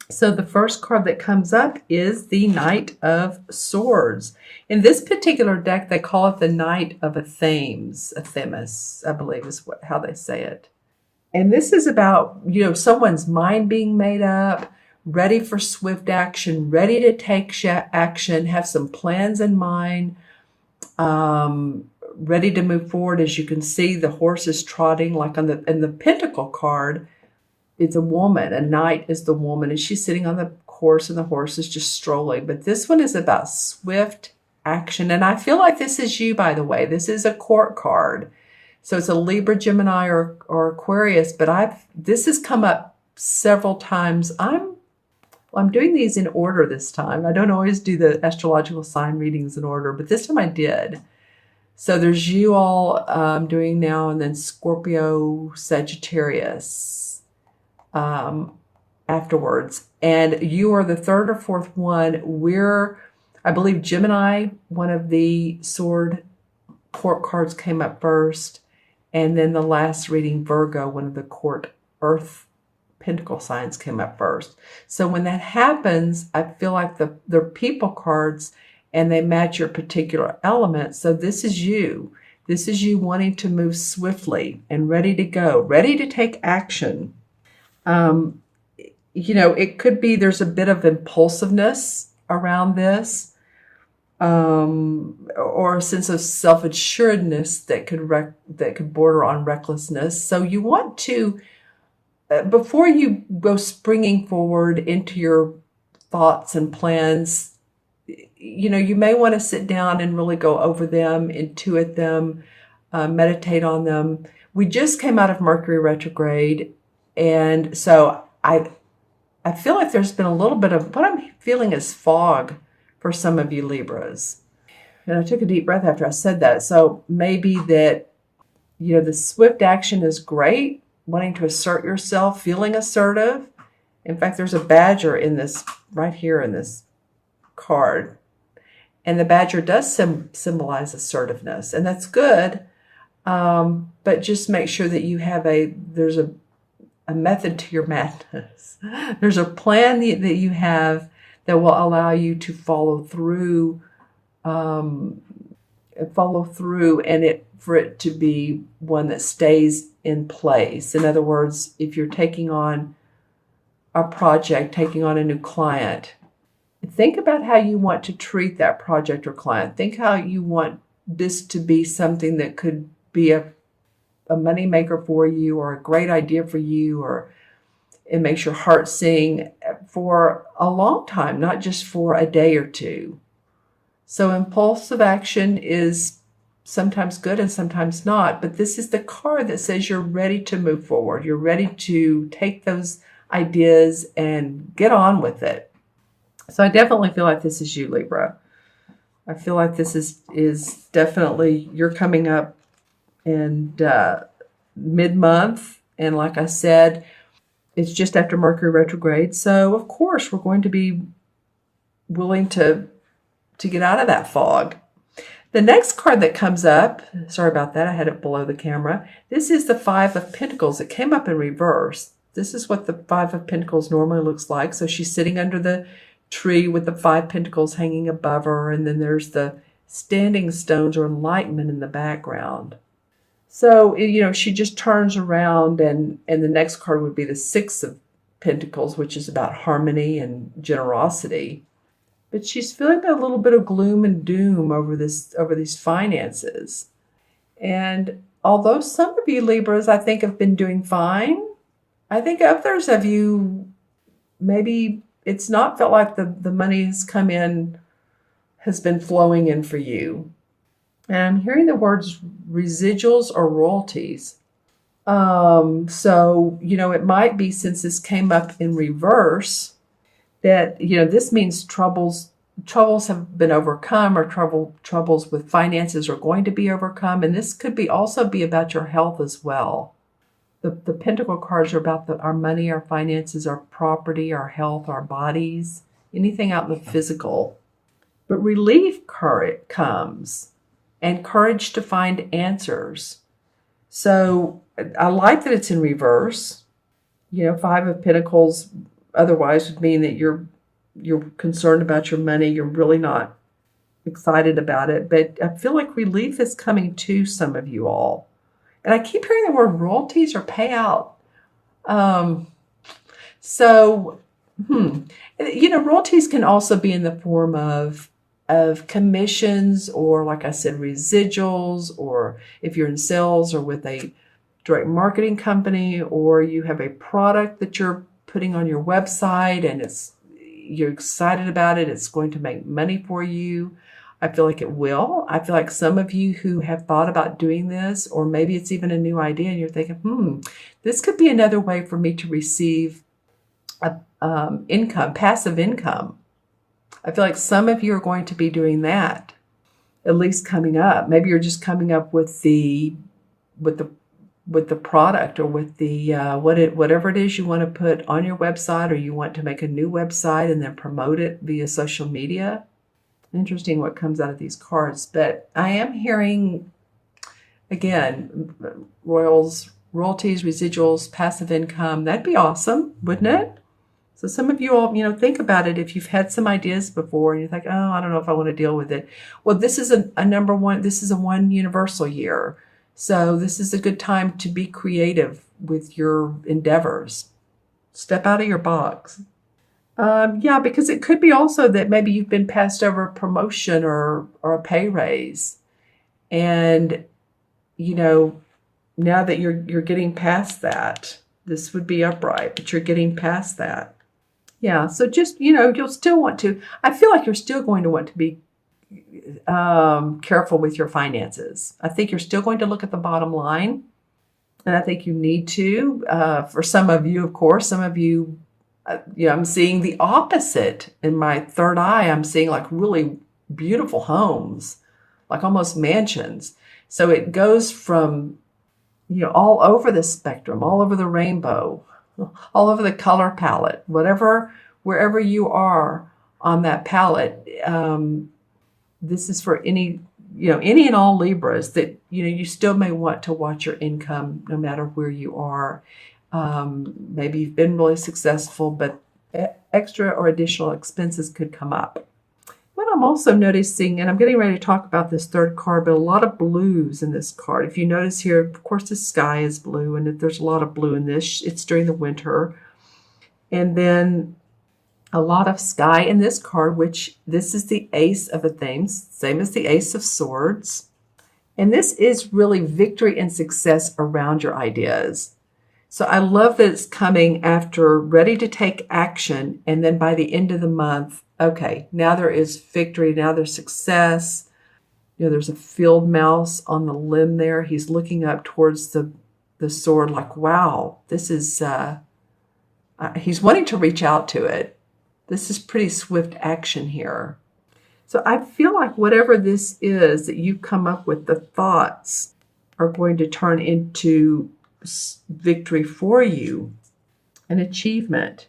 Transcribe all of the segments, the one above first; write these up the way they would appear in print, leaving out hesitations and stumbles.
So the first card that comes up is the Knight of Swords. In this particular deck, they call it the Knight of Themis, I believe is how they say it. And this is about, someone's mind being made up, ready for swift action, ready to take action, have some plans in mind, ready to move forward. As you can see, the horse is trotting like in the Pentacle card. It's a woman. A knight is the woman, and she's sitting on the horse, and the horse is just strolling. But this one is about swift action. And I feel like this is you, by the way. This is a court card. So it's a Libra, Gemini, or Aquarius, but this has come up several times. I'm doing these in order this time. I don't always do the astrological sign readings in order, but this time I did. So there's you all doing now, and then Scorpio, Sagittarius afterwards. And you are the third or fourth one. I believe Gemini, one of the sword court cards came up first. And then the last reading, Virgo, one of the court earth pentacle signs came up first. So when that happens, I feel like they're people cards and they match your particular element. So this is you. This is you wanting to move swiftly and ready to go, ready to take action. It could be there's a bit of impulsiveness around this. Or a sense of self-assuredness that could border on recklessness. So you want to, before you go springing forward into your thoughts and plans, you may want to sit down and really go over them, intuit them, meditate on them. We just came out of Mercury retrograde, and so I feel like there's been a little bit of what I'm feeling is fog for some of you Libras. And I took a deep breath after I said that. So maybe that, the swift action is great, wanting to assert yourself, feeling assertive. In fact, there's a badger in this, right here in this card. And the badger does symbolize assertiveness, and that's good. But just make sure that you have there's a method to your madness. There's a plan that you have that will allow you to follow through, and for it to be one that stays in place. In other words, if you're taking on a project, taking on a new client, think about how you want to treat that project or client. Think how you want this to be something that could be a moneymaker for you, or a great idea for you, or it makes your heart sing for a long time, not just for a day or two. So impulsive action is sometimes good and sometimes not, but this is the card that says you're ready to move forward. You're ready to take those ideas and get on with it. So I definitely feel like this is you, Libra. I feel like this is definitely, you're coming up in mid-month, and like I said, it's just after Mercury retrograde. So, of course, we're going to be willing to get out of that fog. The next card that comes up, sorry about that, I had it below the camera. This is the Five of Pentacles. It came up in reverse. This is what the Five of Pentacles normally looks like. So she's sitting under the tree with the Five Pentacles hanging above her, and then there's the standing stones or enlightenment in the background. So, she just turns around, and the next card would be the Six of Pentacles, which is about harmony and generosity. But she's feeling a little bit of gloom and doom over these finances. And although some of you Libras, I think, have been doing fine, I think others of you, maybe it's not felt like the money has been flowing in for you. And I'm hearing the words residuals or royalties. So, it might be, since this came up in reverse, that, this means troubles have been overcome, or troubles with finances are going to be overcome. And this could also be about your health as well. The Pentacle cards are about our money, our finances, our property, our health, our bodies, anything out in the physical. But relief comes, and courage to find answers. So I like that it's in reverse. Five of Pentacles otherwise would mean that you're concerned about your money. You're really not excited about it. But I feel like relief is coming to some of you all. And I keep hearing the word royalties or payout. So, royalties can also be in the form of commissions, or like I said, residuals, or if you're in sales or with a direct marketing company, or you have a product that you're putting on your website and you're excited about it, it's going to make money for you. I feel like it will. I feel like some of you who have thought about doing this, or maybe it's even a new idea and you're thinking, this could be another way for me to receive income, passive income. I feel like some of you are going to be doing that, at least coming up. Maybe you're just coming up with the product, or with the whatever it is you want to put on your website, or you want to make a new website and then promote it via social media. Interesting what comes out of these cards. But I am hearing, again, royalties, residuals, passive income. That'd be awesome, wouldn't it? So some of you all, think about it. If you've had some ideas before and you're like, I don't know if I want to deal with it. Well, this is a number one. This is a one universal year. So this is a good time to be creative with your endeavors. Step out of your box. Because it could be also that maybe you've been passed over a promotion or a pay raise. And, now that you're getting past that, this would be upright, but you're getting past that. Yeah, so just, you'll still want to, I feel like you're still going to want to be careful with your finances. I think you're still going to look at the bottom line. And I think you need to. For some of you, of course, some of you, I'm seeing the opposite in my third eye. I'm seeing like really beautiful homes, like almost mansions. So it goes from, all over the spectrum, all over the rainbow, all over the color palette, wherever you are on that palette. This is for any and all Libras that, you still may want to watch your income no matter where you are. Maybe you've been really successful, but extra or additional expenses could come up. What I'm also noticing, and I'm getting ready to talk about this third card, but a lot of blues in this card. If you notice here, of course, the sky is blue, and there's a lot of blue in this. It's during the winter. And then a lot of sky in this card, which this is the Ace of Athens, same as the Ace of Swords. And this is really victory and success around your ideas. So I love that it's coming after ready to take action. And then by the end of the month, okay, now there is victory. Now there's success. There's a field mouse on the limb there. He's looking up towards the sword like, wow, this is, he's wanting to reach out to it. This is pretty swift action here. So I feel like whatever this is that you come up with, the thoughts are going to turn into victory for you, an achievement.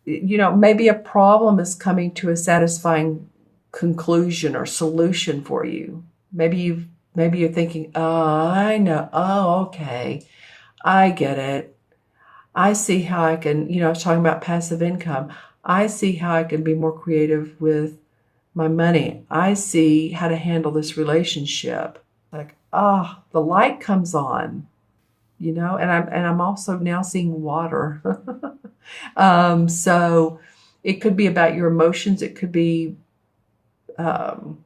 Maybe a problem is coming to a satisfying conclusion or solution for you. Maybe you're thinking, I know. Oh, okay. I get it. I see how I can, I was talking about passive income. I see how I can be more creative with my money. I see how to handle this relationship. Like, the light comes on, and I'm also now seeing water. So it could be about your emotions. It could be, I'm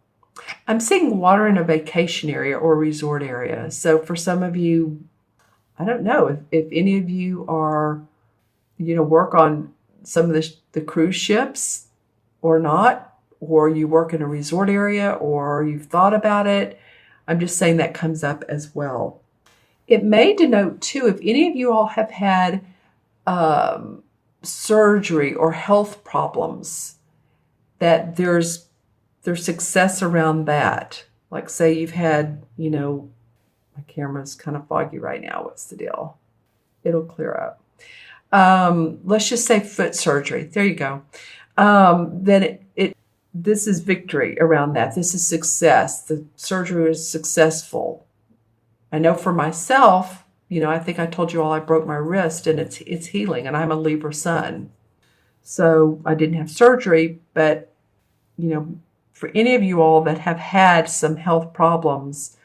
seeing water in a vacation area or a resort area. So for some of you, I don't know if any of you are, work on some of the cruise ships or not, or you work in a resort area, or you've thought about it. I'm just saying that comes up as well. It may denote, too, if any of you all have had surgery or health problems, that there's success around that. Like, say you've had, my camera's kind of foggy right now. What's the deal? It'll clear up. Let's just say foot surgery. There you go. Then this is victory around that. This is success. The surgery is successful. I know for myself, I think I told you all I broke my wrist and it's healing, and I'm a Libra sun. So I didn't have surgery, but, for any of you all that have had some health problems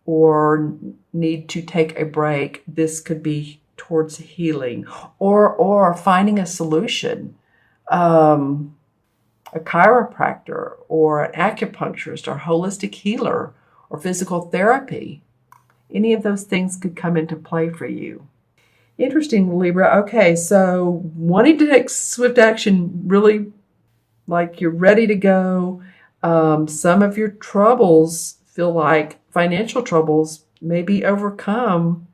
or need to take a break, this could be towards healing or finding a solution. A chiropractor or an acupuncturist or holistic healer or physical therapy. Any of those things could come into play for you. Interesting, Libra. Okay, so wanting to take swift action, really like you're ready to go. Some of your troubles feel like financial troubles may be overcome.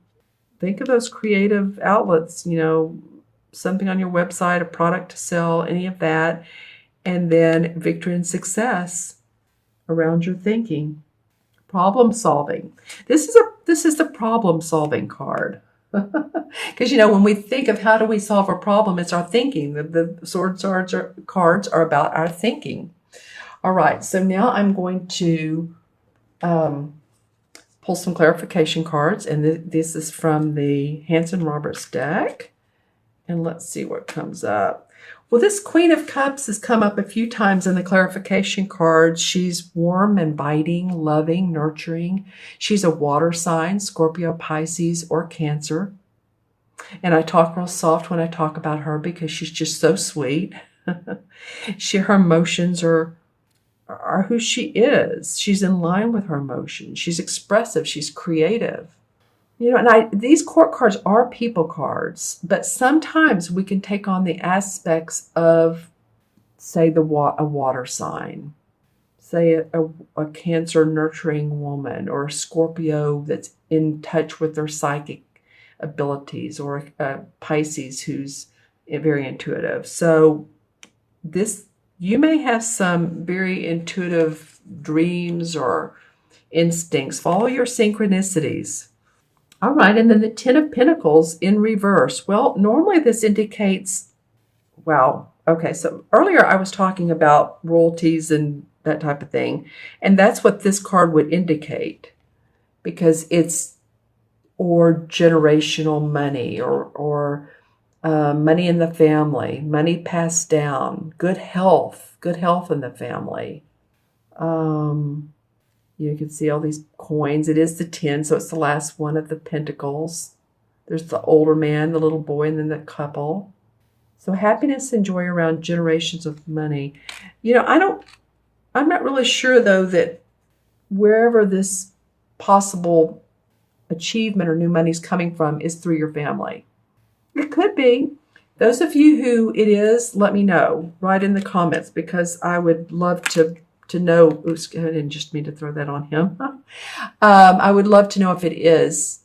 Think of those creative outlets, something on your website, a product to sell, any of that. And then victory and success around your thinking. Problem solving. This is the problem solving card. Because, when we think of how do we solve a problem, it's our thinking. The cards are about our thinking. All right, so now I'm going to pull some clarification cards, and this is from the Hanson Roberts deck. And let's see what comes up. Well, this Queen of Cups has come up a few times in the clarification cards. She's warm and biting, loving, nurturing. She's a water sign, Scorpio, Pisces, or Cancer. And I talk real soft when I talk about her because she's just so sweet. Her emotions are who she is. She's in line with her emotions. She's expressive. She's creative. These court cards are people cards, but sometimes we can take on the aspects of, say, a water sign, say a Cancer nurturing woman, or a Scorpio that's in touch with their psychic abilities, or a Pisces who's very intuitive. So you may have some very intuitive dreams or instincts. Follow your synchronicities. All right, and then the Ten of Pentacles in reverse. Well, normally this indicates, wow, okay, so earlier I was talking about royalties and that type of thing, and that's what this card would indicate, because it's, or generational money, or money in the family, money passed down, good health in the family. You can see all these coins. It is the 10, so it's the last one of the pentacles. There's the older man, the little boy, and then the couple. So happiness and joy around generations of money. I'm not really sure, though, that wherever this possible achievement or new money is coming from is through your family. It could be. Those of you who it is, let me know. Write in the comments, because I would love to know. Oops, I didn't just mean to throw that on him. I would love to know if it is,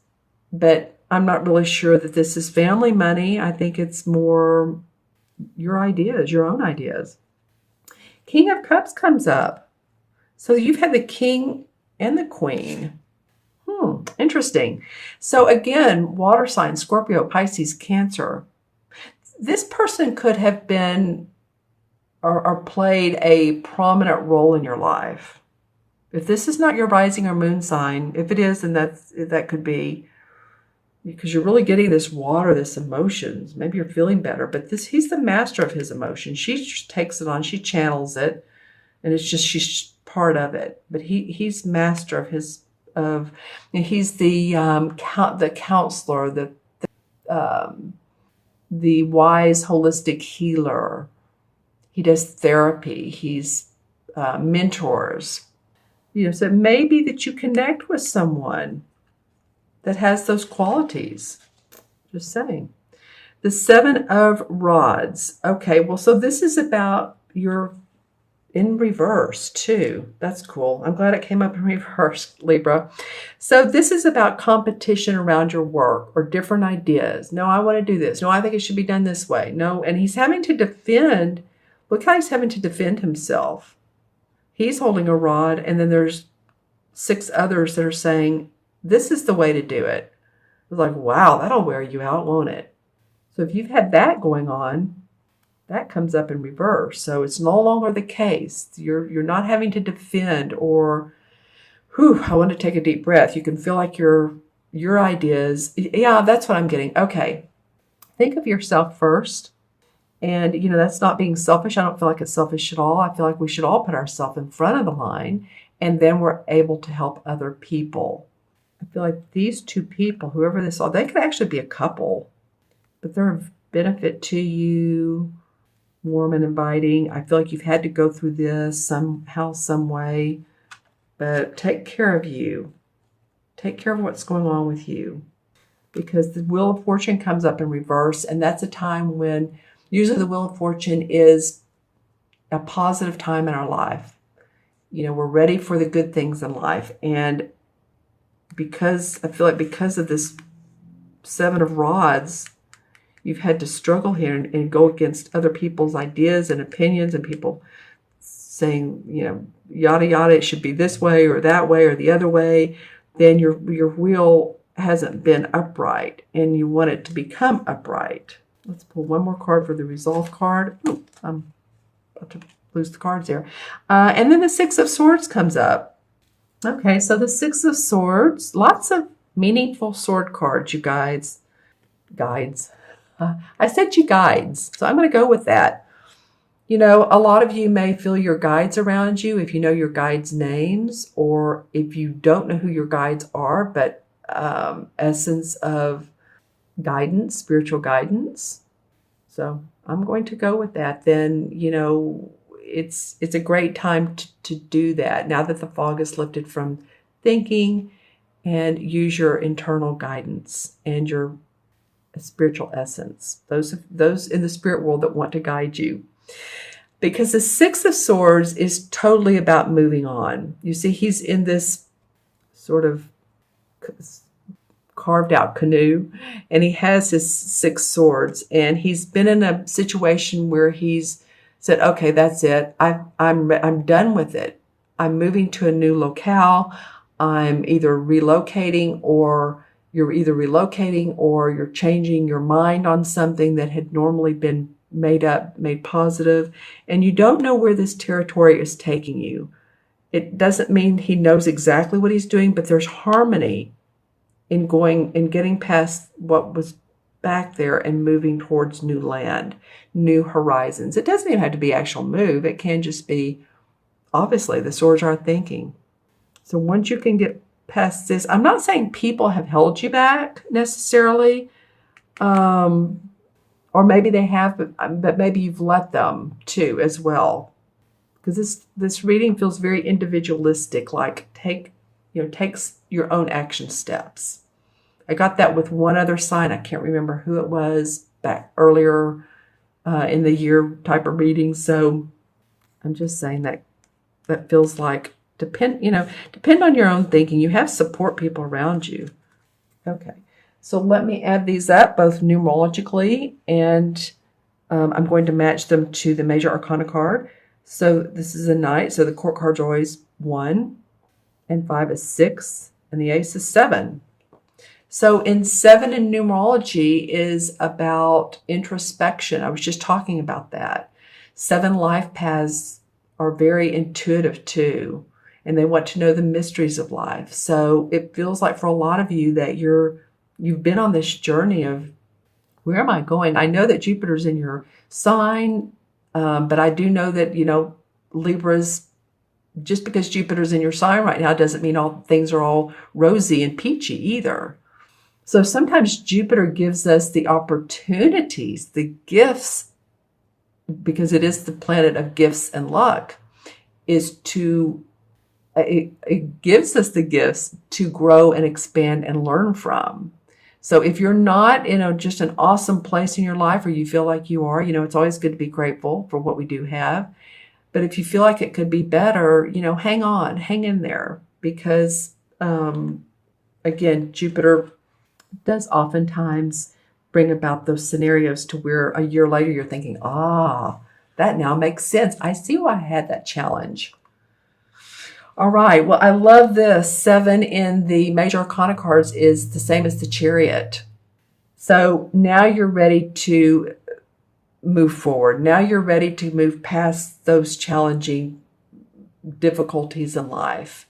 but I'm not really sure that this is family money. I think it's more your ideas, your own ideas. King of Cups comes up. So you've had the King and the Queen. Interesting. So again, water sign, Scorpio, Pisces, Cancer. This person could have been or played a prominent role in your life. If this is not your rising or moon sign, if it is, then that could be, because you're really getting this water, this emotions. Maybe you're feeling better, but he's the master of his emotions. She just takes it on, she channels it, and she's part of it. But he's master of he's the counselor, the wise holistic healer. He does therapy. He's mentors. So it may be that you connect with someone that has those qualities. Just saying. The Seven of Rods. Okay, well, so this is about your in reverse too. That's cool. I'm glad it came up in reverse, Libra. So this is about competition around your work or different ideas. No, I want to do this. No, I think it should be done this way. No, and he's having to defend. Look how he's having to defend himself. He's holding a rod, and then there's 6 others that are saying, this is the way to do it. It's like, wow, that'll wear you out, won't it? So if you've had that going on, that comes up in reverse. So it's no longer the case. You're not having to defend or, I want to take a deep breath. You can feel like you're your ideas. Yeah, that's what I'm getting. Okay. Think of yourself first. And, that's not being selfish. I don't feel like it's selfish at all. I feel like we should all put ourselves in front of the line, and then we're able to help other people. I feel like these two people, whoever this are, they could actually be a couple, but they're of benefit to you, warm and inviting. I feel like you've had to go through this somehow, some way, but take care of you. Take care of what's going on with you, because the Wheel of Fortune comes up in reverse, and that's a time when usually the Wheel of Fortune is a positive time in our life. We're ready for the good things in life. And because I feel like because of this Seven of Rods, you've had to struggle here and go against other people's ideas and opinions, and people saying, yada, yada, it should be this way or that way or the other way. Then your wheel hasn't been upright, and you want it to become upright. Let's pull one more card for the Resolve card. Ooh, I'm about to lose the cards there. And then the Six of Swords comes up. Okay, so the Six of Swords, lots of meaningful sword cards, you guys. Guides. I said you guides, so I'm going to go with that. A lot of you may feel your guides around you if you know your guides' names, or if you don't know who your guides are, but essence of guidance, spiritual guidance. So I'm going to go with that. Then, it's a great time to do that now that the fog is lifted from thinking, and use your internal guidance and your spiritual essence. Those in the spirit world that want to guide you. Because the Six of Swords is totally about moving on. You see, he's in this sort of carved out canoe, and he has his six swords, and he's been in a situation where he's said, okay, that's it. I'm done with it. I'm moving to a new locale. I'm either relocating, or you're changing your mind on something that had normally been made positive, and you don't know where this territory is taking you. It doesn't mean he knows exactly what he's doing, but there's harmony in going and getting past what was back there and moving towards new land, new horizons. It doesn't even have to be actual move. It can just be, obviously, the swords are thinking. So once you can get past this, I'm not saying people have held you back necessarily, or maybe they have, but maybe you've let them too as well. Because this reading feels very individualistic, like takes your own action steps. I got that with one other sign. I can't remember who it was back earlier in the year type of reading. So I'm just saying that feels like depend on your own thinking. You have support people around you. Okay. So let me add these up, both numerologically, and I'm going to match them to the Major Arcana card. So this is a Knight, so the Court card's always 1, and 5 is 6, and the Ace is 7. So in 7 in numerology is about introspection. I was just talking about that. 7 life paths are very intuitive too, and they want to know the mysteries of life. So it feels like for a lot of you that you've been on this journey of, where am I going? I know that Jupiter's in your sign, but I do know that, Libra's, just because Jupiter's in your sign right now doesn't mean all things are all rosy and peachy either. So sometimes Jupiter gives us the opportunities, the gifts, because it is the planet of gifts and luck, it gives us the gifts to grow and expand and learn from. So if you're not in just an awesome place in your life, or you feel like you are, it's always good to be grateful for what we do have. But if you feel like it could be better, hang on, hang in there, because again, Jupiter does oftentimes bring about those scenarios to where a year later you're thinking, that now makes sense. I see why I had that challenge. All right. Well, I love this. 7 in the Major Arcana cards is the same as the Chariot. So now you're ready to move forward. Now you're ready to move past those challenging difficulties in life.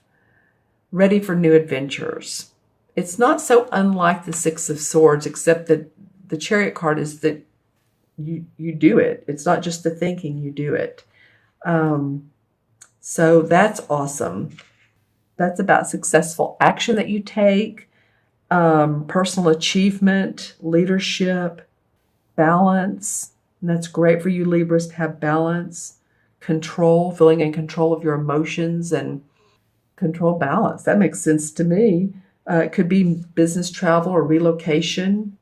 Ready for new adventures. It's not so unlike the Six of Swords, except that the Chariot card is that you do it. It's not just the thinking, you do it. So that's awesome. That's about successful action that you take, personal achievement, leadership, balance. And that's great for you Libras to have balance, control, feeling in control of your emotions and control balance. That makes sense to me. It could be business travel or relocation.